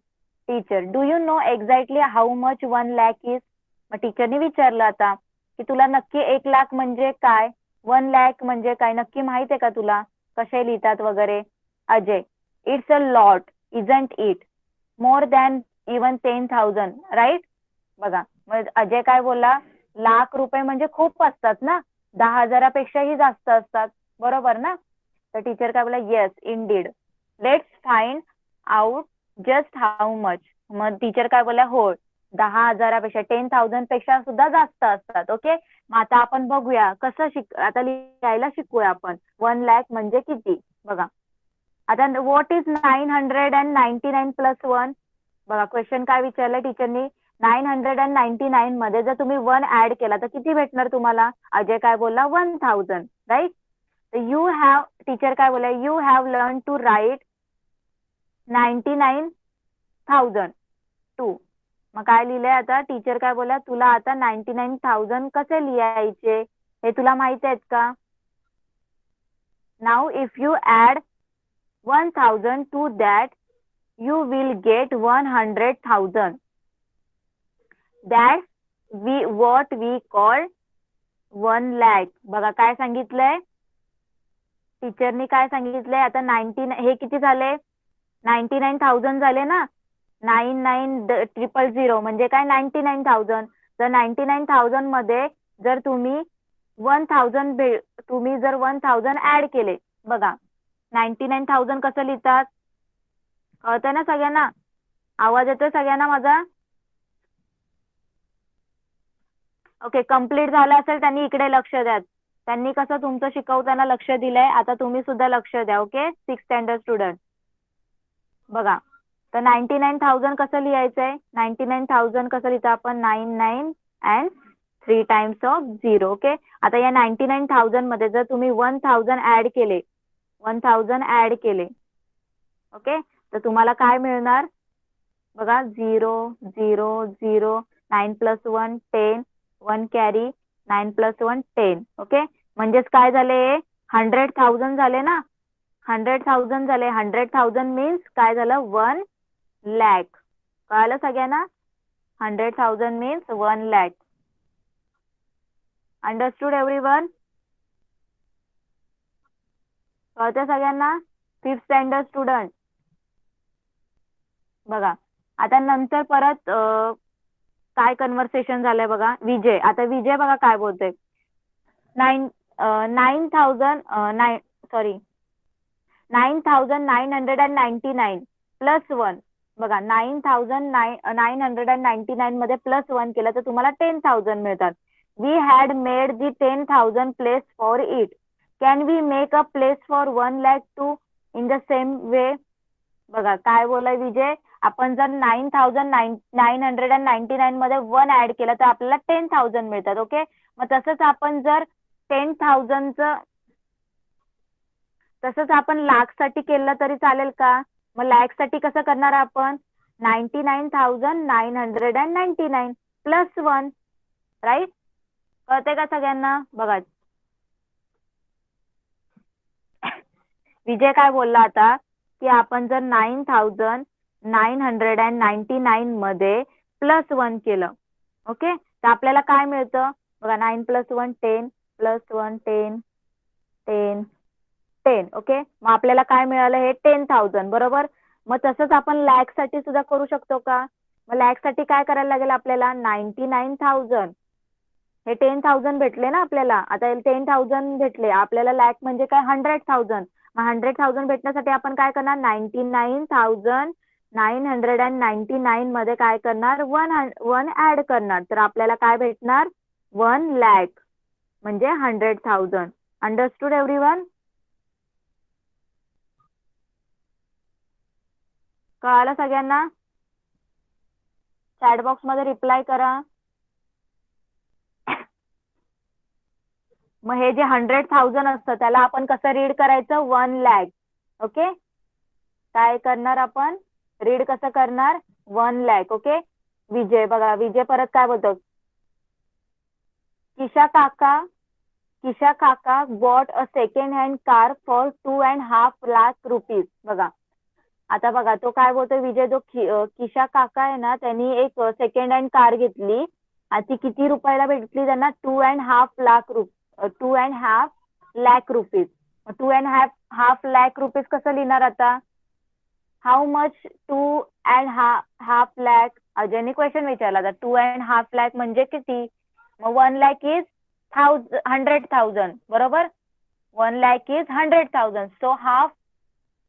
Teacher, do you know exactly how much 1 lakh is? मग टीचरने विचारलं आता की तुला नक्की 1 लाख म्हणजे काय, 1 lakh म्हणजे काय, नक्की माहित आहे का तुला? कसे लिहितात वगैरे? Ajay, it's a lot isn't it, more than even 10,000, right? बघा, मग अजय काय बोलला? लाख रुपये म्हणजे खूप असतात ना, 10,000पेक्षाही जास्त असतात, बरोबर ना? तर टीचर काय बोला? Yes Indeed, let's find out just how much. मग टीचर काय बोला? हो, 10,000पेक्षा 10,000 पेक्षा सुद्धा जास्त असतात. ओके, मग आता आपण बघूया कसं आता लिहायला शिकूया आपण. 1 lakh म्हणजे किती? बघा, आता व्हॉट इज 999 प्लस 1? बघा, क्वेश्चन काय विचारलंय टीचरनी? 999 मध्ये जर तुम्ही 1 ऍड केला तर किती भेटणार तुम्हाला? अजय काय बोलला? 1000, राईट. यू हॅव, टीचर काय बोलला? You have learn to write 99,002. मग काय लिहिलंय आता? टीचर काय बोलला? तुला आता 99,000 कसे लिहायचे हे तुला माहित आहेत का? Now if you add 1000 to that you will get 100,000. That's what we call 1 lakh. बघा काय सांगितलंय टीचरनी, काय सांगितलंय आता? 99 हे किती झाले? 99,000 झाले ना. 99,000 म्हणजे काय? 99,000. तर 99,000 मध्ये जर तुम्ही 1000 तुम्ही जर 1000 ऍड केले, बघा 99,000 कसं लिहितात? कळतंय ना सगळ्यांना? आवाज येतोय सगळ्यांना माझा? ओके, कम्प्लीट झालं असेल त्यांनी इकडे लक्ष द्या. त्यांनी कसं तुमचं शिकवताना लक्ष दिलंय, आता तुम्ही सुद्धा लक्ष द्या. Okay, 6th standard student. बघा, तर 99,000 कसं लिहायचंय? 99,000 कसं लिहितो आपण? 99 and 3 times of 0. ओके, आता या 99,000 मध्ये जर तुम्ही 1000 ऍड केले, 1000 ऍड केले, ओके, तर तुम्हाला काय मिळणार? बघा, 0 0 0, 9 + 1 10, 1 कॅरी, 9 + 1 10. ओके, म्हणजेच काय झाले? 100,000 झाले ना. 100,000 झाले. 100,000 मीन्स काय झालं? 1 lakh. कळालं सगळ्यांना? 100,000 मीन्स 1 lakh. Understood everyone? कळतं सगळ्यांना? 5th standard student. बघा, आता नंतर परत काय कन्व्हर्सेशन झालंय बघा. विजय, आता विजय बघा काय बोलतोय. 9,999 प्लस 1. बघा, 9,999 मध्ये प्लस 1 केलं तर तुम्हाला 10,000 मिळतात. We had made the 10,000 place for it. Can we make a place for 1 lakh too in the same way? बघा काय बोलाय विजय, आपण जर 9,999 मध्ये 1 ऍड केलं तर आपल्याला 10,000 मिळतात. ओके, मग तसंच आपण जर 10,000चं तसंच आपण लाखसाठी केलं तरी चालेल का? मग लाखसाठी कसं करणार आपण? 99,999 प्लस 1, राईट. कळतंय का सगळ्यांना? बघा, विजय काय बोलला आता की आपण जर 9,999 मध्ये प्लस 1 केलं, ओके, तर आपल्याला काय मिळतं? बघा, 9 + 1 10, प्लस 1 10 10 10. ओके, मग आपल्याला काय मिळालं? हे 10,000, बरोबर. मग तसंच आपण लॅक साठी सुद्धा करू शकतो का? मग लॅक साठी काय करायला लागेल आपल्याला? 99,000 हे 10,000 भेटले ना आपल्याला. आता 10,000 भेटले आपल्याला. लॅक म्हणजे काय? 100,000. मग 100,000 भेटण्यासाठी आपण काय करणार? 99,999 मध्ये काय करणार? 1 ऍड करणार. तर आपल्याला काय भेटणार? 1 lakh म्हणजे 100,000. Understood everyone? कळालं सगळ्यांना? चॅट बॉक्स मध्ये रिप्लाय करा. मग हे जे 100,000 असतं त्याला आपण कसं रीड करायचं? 1 lakh. ओके, काय करणार आपण? रीड कसं करणार? 1 lakh. ओके, विजय बघा, विजय परत काय बोलतो? Kisha kaka bought a second hand car for 2.5 lakh rupees. बघा, आता बघा तो काय बोलतोय विजय, जो किशा काका आहे ना, त्यांनी एक सेकंड हँड कार घेतली आणि ती किती रुपयाला भेटली त्यांना? 2.5 lakh rupees. 2.5 lakh rupees. 2.5 lakh rupees कसं लिहिणार आता? How much 2.5 lakh? अजयने क्वेश्चन विचारला होता. 2.5 lakh म्हणजे किती? मग 1 lakh इज 100,000, बरोबर. 1 lakh इज 100,000. So half.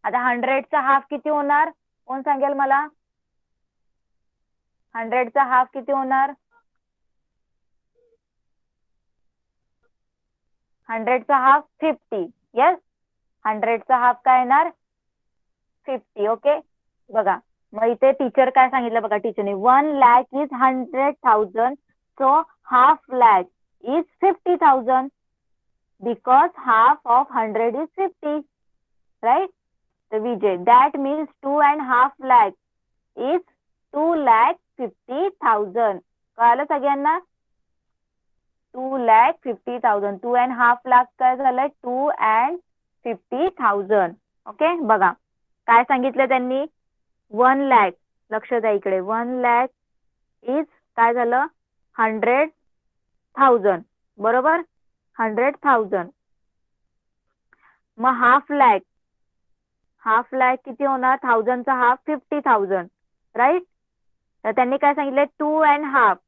आता 100चा हाफ किती होणार? कोण सांगेल मला? 100चा हाफ किती होणार? 100चा हाफ 50. येस, 100चा हाफ काय येणार? 50. ओके, बघा मग इथे टीचर काय सांगितलं बघा, टीचरने 1,00,000 is 100,000, so half lakh is 50,000 because half of 100 is 50, right. तर Vijay, that means 2.5 lakh is 2,50,000. कळालं सगळ्यांना? 2,50,000. 2.5 lakh काय झालंय? 2,50,000. ओके, बघा काय सांगितलं त्यांनी. 1,00,000, लक्ष द्या इकडे. 1,00,000 इज काय झालं? 100,000, बरोबर. 100,000. मग हाफ लॅक किती होणार? 1,000चा हाफ 50,000, राईट. तर त्यांनी काय सांगितलंय? 2.5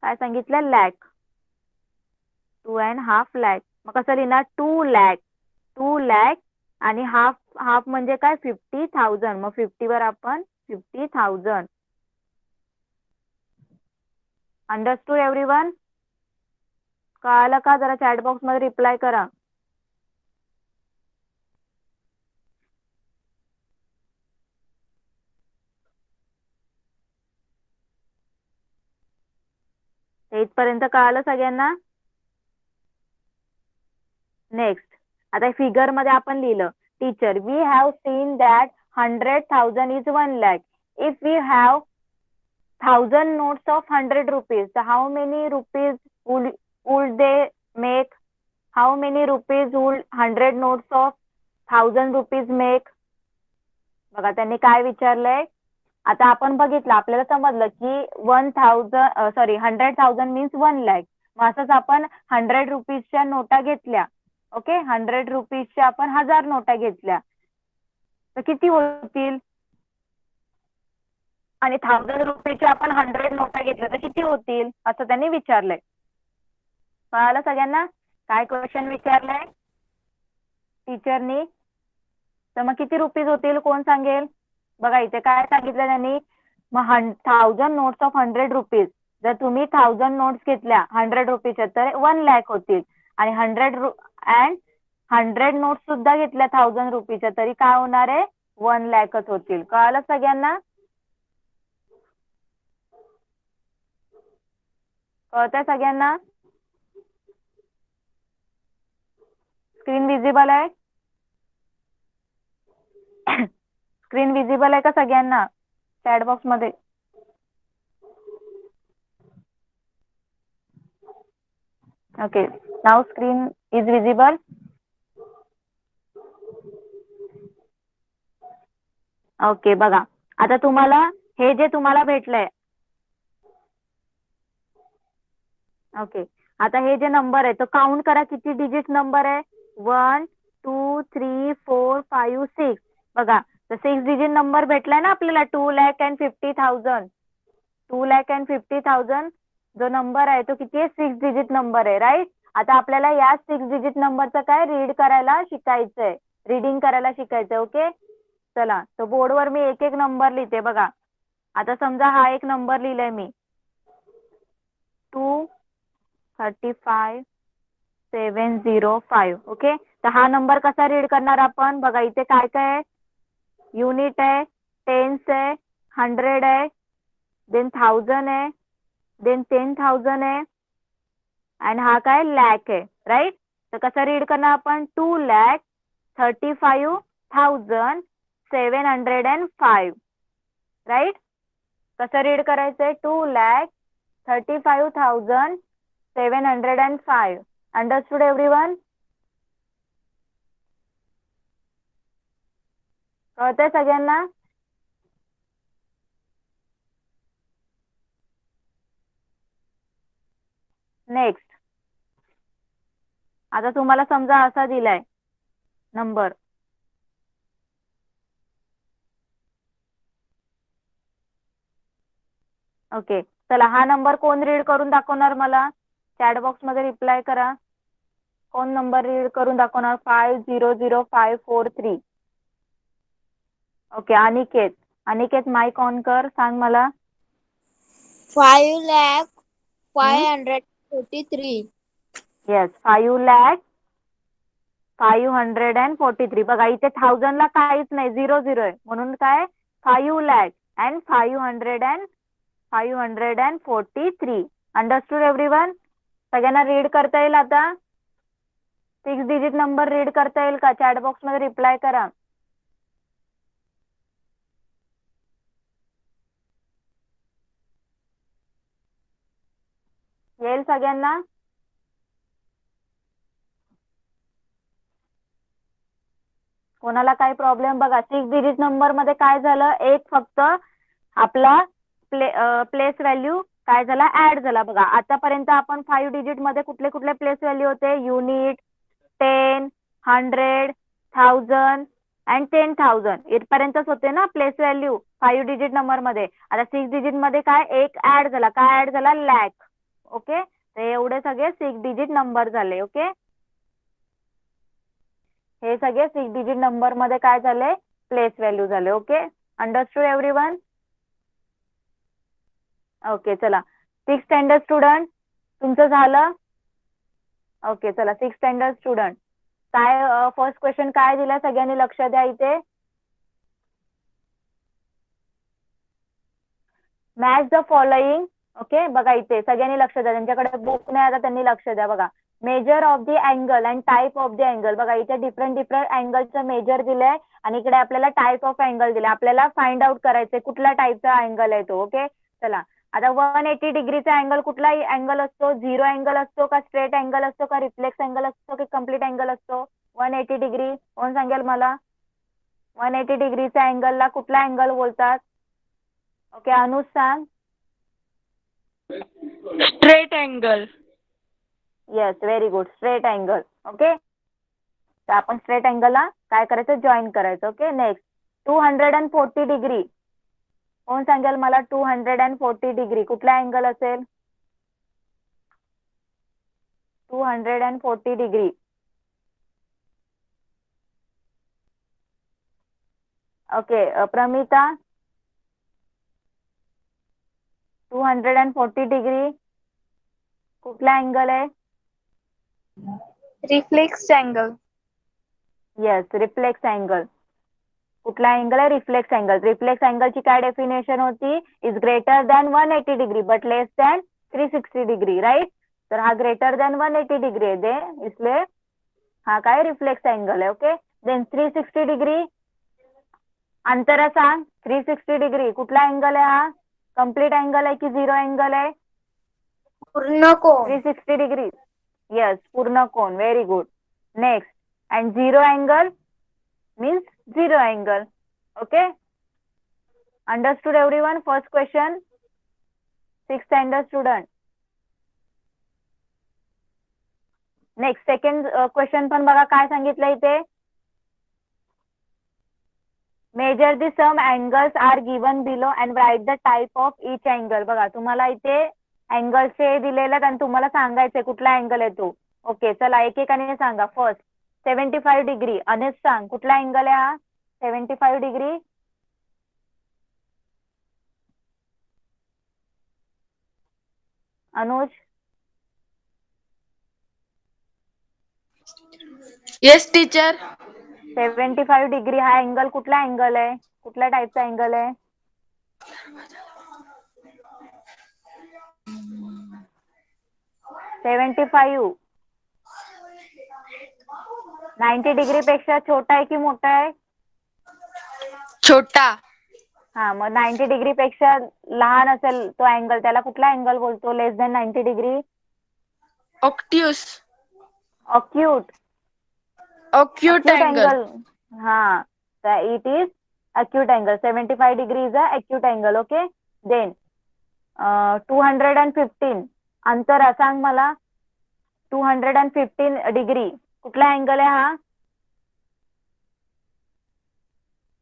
काय सांगितलं? लॅक. 2.5 lakh. मग कसं लिहिणार? 2,00,000 आणि हाफ म्हणजे काय? 50,000. मग 50 वर आपण 50,000. Understood everyone? कळालं का? जरा चॅट बॉक्स मध्ये रिप्लाय करा. इथपर्यंत कळालं सगळ्यांना? नेक्स्ट, आता फिगर मध्ये आपण लिहिलं. Teacher, we have seen that 100,000 is 1,00,000. If we have 1,000 notes of 100 rupees, so how many rupees would they make? How many rupees would 100 notes of 1,000 rupees make? बघा त्यांनी काय विचारलंय. आता आपण बघितलं, आपल्याला समजलं की 100,000 मीन्स 1,00,000. मग असंच आपण 100 रुपीजच्या नोटा घेतल्या. ओके, 100 रुपीजच्या आपण 1,000 नोटा घेतल्या तर किती होतील? आणि 1,000 रुपयाच्या आपण 100 नोटा घेतल्या तर किती होतील? असं त्यांनी विचारलंय. कळालं सगळ्यांना काय क्वेश्चन विचारलंय टीचरनी? तर मग किती रुपीज होतील? कोण सांगेल? बघा इथे काय सांगितलं त्यांनी. मग 1,000 नोट्स ऑफ 100 रुपीज. जर तुम्ही 1,000 नोट्स घेतल्या 100 रुपीच्या तर 1,00,000 होतील. आणि 100 नोट्स सुद्धा घेतल्या 1,000 रुपीच्या तरी काय होणार आहे? 1,00,000च होतील. कळालं सगळ्यांना? कळतंय सगळ्यांना? स्क्रीन विजिबल आहे? स्क्रीन विजिबल आहे का सगळ्यांना चॅट बॉक्स मध्ये? Okay, now screen is visible. Okay, बघा आता तुम्हाला हे जे तुम्हाला भेटलंय. ओके, आता हे जे नंबर आहे तो काउंट करा किती डिजिट नंबर आहे. 1 2 3 4 5 6. बघा, तर 6 डिजिट नंबर भेटलाय ना आपल्याला. 2,50,000. 2,50,000 जो नंबर आहे तो किती आहे? 6 डिजिट नंबर आहे, राईट. आता आपल्याला या 6 डिजिट नंबरचं काय रीड करायला शिकायचंय, रीडिंग करायला शिकायचंय. ओके, चला तर बोर्डवर मी एक एक नंबर लिहिते. बघा आता समजा हा एक नंबर लिहिलाय मी, 235,705. ओके, तर हा नंबर कसा रीड करणार आपण? बघा इथे काय काय आहे? युनिट आहे, टेन्स आहे, 100 आहे, देन 1,000 आहे, देन 10,000 आहे, आणि हा काय? लॅक आहे, राईट. तर कसा रीड करणार आपण? 2,35,705, राईट. कसं रीड करायचंय? 2,35,705. Understood everyone? कळतंय सगळ्यांना? नेक्स्ट, आता तुम्हाला समजा असा दिलाय नंबर. ओके, चला हा नंबर कोण रीड करून दाखवणार मला? चॅट बॉक्स मध्ये रिप्लाय करा. कोण नंबर रीड करून दाखवणार? 500543. ओके, अनिकेत माईक ऑन कर, सांग मला. 5,543. येस, 5,00,000 543. बघा इथे 1000 ला काहीच नाही, 0 आहे, म्हणून काय 5 lakh and 543. Understood everyone? सगळ्यांना रीड करता येईल आता? 6 डिजिट नंबर रीड करता येईल का? चॅट बॉक्स मध्ये रिप्लाय करा. येईल सगळ्यांना? कोणाला काही प्रॉब्लेम? बघा 6 डिजिट नंबर मध्ये काय झालं, एक फक्त आपला प्लेस व्हॅल्यू काय झाला, ऍड झाला. बघा आतापर्यंत आपण 5 डिजिट मध्ये कुठले कुठले प्लेस व्हॅल्यू होते, युनिट, 10, 100, 1000 अँड 10,000 इथपर्यंतच होते ना प्लेस व्हॅल्यू 5 डिजिट नंबर मध्ये. आता 6 डिजिट मध्ये काय एक ऍड झाला, काय ऍड झाला, लॅक. ओके, तर एवढे सगळे 6 डिजिट नंबर झाले. ओके, हे सगळे 6 डिजिट नंबर मध्ये काय झाले, प्लेस व्हॅल्यू झाले. Okay, understood everyone? ओके, चला 6 स्टँडर्ड स्टुडंट तुमचं झालं? ओके, चला 6 स्टँडर्ड स्टुडंट काय फर्स्ट क्वेश्चन काय दिला, सगळ्यांनी लक्ष द्या इथे. Match the following. ओके, बघा इथे सगळ्यांनी लक्ष द्या, त्यांच्याकडे बुक नाही आता त्यांनी लक्ष द्या. बघा major of the angle and type of the angle. बघा इथे डिफरंट डिफरंट अँगलचं मेजर दिलंय आणि इकडे आपल्याला टाइप ऑफ अँगल दिले. आपल्याला फाइंड आउट करायचंय कुठल्या टाइपचा अँगल आहे तो. ओके, चला आता 180 डिग्रीचा अँगल कुठला अँगल असतो, 0 अँगल असतो का, स्ट्रेट अँगल असतो का, रिफ्लेक्स अँगल असतो की कम्प्लीट अँगल असतो? 180 डिग्री कोण सांगेल मला? 180 डिग्रीच्या अँगलला कुठला अँगल बोलतात? ओके, अनुज सांग. Straight angle. Yes, very good, straight angle. Okay, तर आपण स्ट्रेट अँगलला काय करायचं, जॉईन करायचं. ओके, नेक्स्ट 240 डिग्री कोण सांगेल मला? 240 डिग्री कुठला अँगल असेल? 240 डिग्री. ओके, प्रमिता 240 डिग्री कुठला अँगल आहे? Reflex angle. Yes, reflex angle. कुठला अँगल आहे? Reflex angle. रिफ्लेक्स अँगलची काय डेफिनेशन होती? Is greater than 180 degree but less than 360 degree, right? तर हा ग्रेटर दॅन 180 डिग्री आहे दे, इसलिए हा काय रिफ्लेक्स अँगल आहे. ओके, देन 360 डिग्री अंतर सांग. 360 डिग्री कुठला अँगल आहे? हा कम्प्लीट अँगल आहे की 0 अँगल आहे? पूर्ण कोण. 360 डिग्री. येस, पूर्ण कोण. Very good. Next, and 0 angle means 0 angle. Okay, understood everyone? First question 6 standard student. Next second question पण बघा काय सांगितलं इथे. Measure the some angles are given below and write the type of each angle. बघा तुम्हाला इथे अँगलचे दिलेले आणि तुम्हाला सांगायचे कुठला अँगल आहे तो. ओके, चला एकेकाने सांगा. First 75 degree. अनेस सांग कुठला अँगल आहे हा 75 degree? Anuj? Yes teacher. 75 degree हा अँगल कुठला अँगल आहे, कुठल्या टाइपचा अँगल आहे? सेव्हन्टी 90 डिग्री पेक्षा छोटा आहे की मोठा आहे? छोटा. हा, मग 90 डिग्री पेक्षा लहान असेल तो अँगल, त्याला कुठला अँगल बोलतो? Less than 90 degree? Acute. Acute. Acute angle. हा, तर it is acute angle. 75 degree is a acute angle. Okay, then 215 अंतर सांग मला. 215 डिग्री कुठला अँगल आहे हा?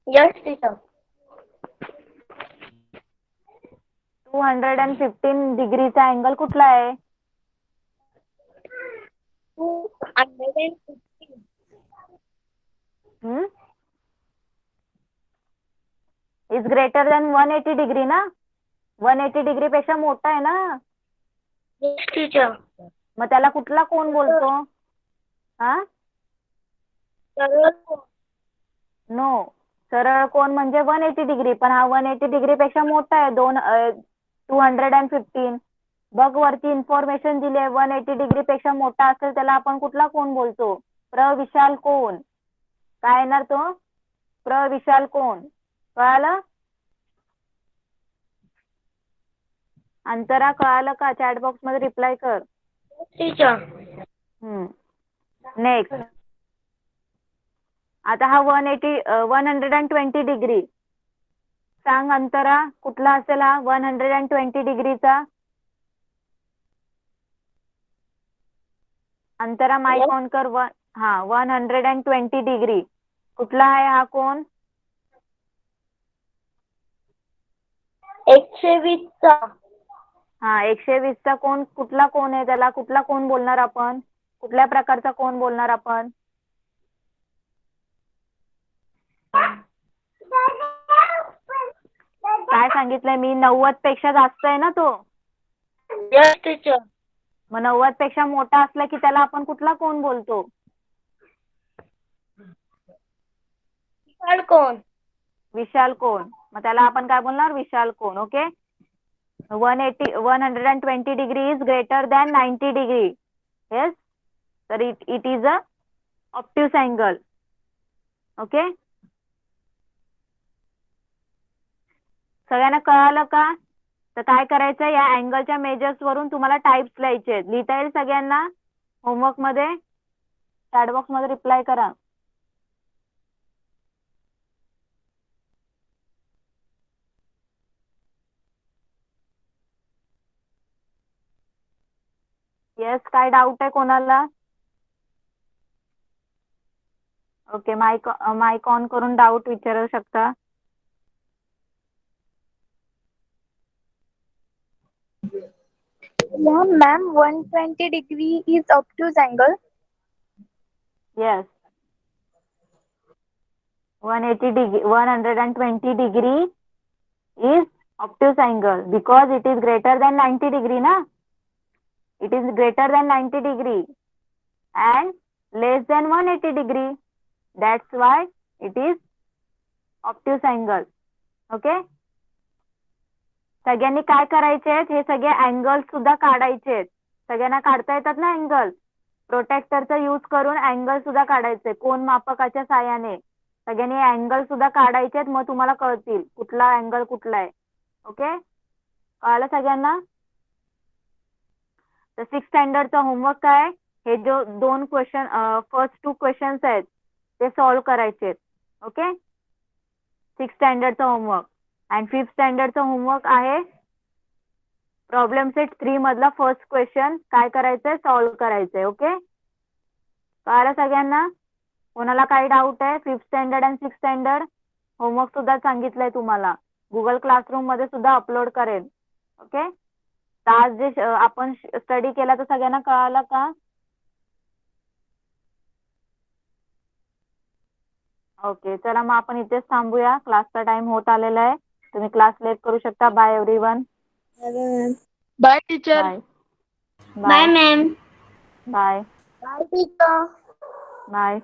Yes, teacher. 215 डिग्रीचा अँगल कुठला आहे? 250. इज ग्रेटर दॅन 180 डिग्री ना? 180 डिग्री पेक्षा मोठा आहे ना? Yes, teacher. मग त्याला कुठला कोण बोलतो? हा, नो, सरळ कोन म्हणजे 180 डिग्री, पण हा 180 डिग्री पेक्षा मोठा आहे 215. बघ वरती इन्फॉर्मेशन दिली आहे, 180 डिग्री पेक्षा मोठा असेल त्याला आपण कुठला कोन बोलतो? प्रविशाल कोन. काय येणार तो? प्रविशाल कोन. कळालं? अंतरा कळालं का? चॅट बॉक्स मध्ये रिप्लाय कर. नेक्स्ट, आता हा 120 डिग्री, सांग अंतरा कुठला असेल हा 120 डिग्रीचा? अंतरा माईक ऑन कर. 120 डिग्री कुठला आहे हा कोण? 120 चा. 120 चा कोण कुठला कोण आहे? त्याला कुठला कोण बोलणार आपण? कुठल्या प्रकारचा कोण बोलणार आपण? काय सांगितलंय मी? 90 पेक्षा जास्त आहे ना तो. Yes teacher. मग 90 पेक्षा मोठा असला की त्याला आपण कुठला कोण बोलतो? विशाल कोण. विशाल कोण. मग त्याला आपण काय बोलणार? विशाल कोण. Okay. 120 degree is greater than 90 degree. Yes, तर it is a obtuse angle. Okay, सगळ्यांना कळालं का? तर काय करायचं, या अँगलच्या मेजर्स वरून तुम्हाला टाइप्स लिहायचे आहेत. लिहिता येईल सगळ्यांना? होमवर्क मध्ये चॅट बॉक्स मध्ये रिप्लाय करा. येस, काय डाऊट आहे कोणाला? ओके, माईक ऑन करून डाऊट विचारू शकता. Yeah, ma'am, 120 degree is obtuse angle. Yes. 120 degree is obtuse angle because it is greater than 90 degree na. It is greater than 90 degree and less than 180 degree. That's why it is obtuse angle. Okay. सगळ्यांनी काय करायचे? हे सगळे अँगल सुद्धा काढायचे. सगळ्यांना काढता येतात ना अँगल? प्रोटेक्टरचा यूज करून अँगल सुद्धा काढायचे कोन मापकाच्या साहाय्याने. सगळ्यांनी अँगल सुद्धा काढायचे, मग तुम्हाला कळतील कुठला अँगल कुठला आहे. ओके, कळालं सगळ्यांना? तर 6th स्टँडर्डचा होमवर्क काय? हे जो 2 क्वेश्चन, फर्स्ट 2 क्वेश्चन्स आहेत ते सॉल्व्ह करायचे. ओके, 6th स्टँडर्डचा होमवर्क. अँड 5th स्टँडर्डचा होमवर्क आहे प्रॉब्लेम सेट 3 मधला फर्स्ट क्वेश्चन काय करायचंय? सॉल्व्ह करायचंय. ओके, कळालं सगळ्यांना? कोणाला काही डाऊट आहे? 5th स्टँडर्ड आणि 6th स्टँडर्ड होमवर्क सुद्धा सांगितलंय तुम्हाला. गुगल क्लासरूम मध्ये सुद्धा अपलोड करेल. ओके, तर आज जे आपण स्टडी केला तर सगळ्यांना कळालं का? ओके, चला मग आपण इथेच थांबूया. क्लासचा टाइम होत आलेला आहे. तुम्ही क्लास लेट करू शकता. Bye everyone. Bye teacher. Bye Bye, ma'am. Bye Bye, teacher. Bye.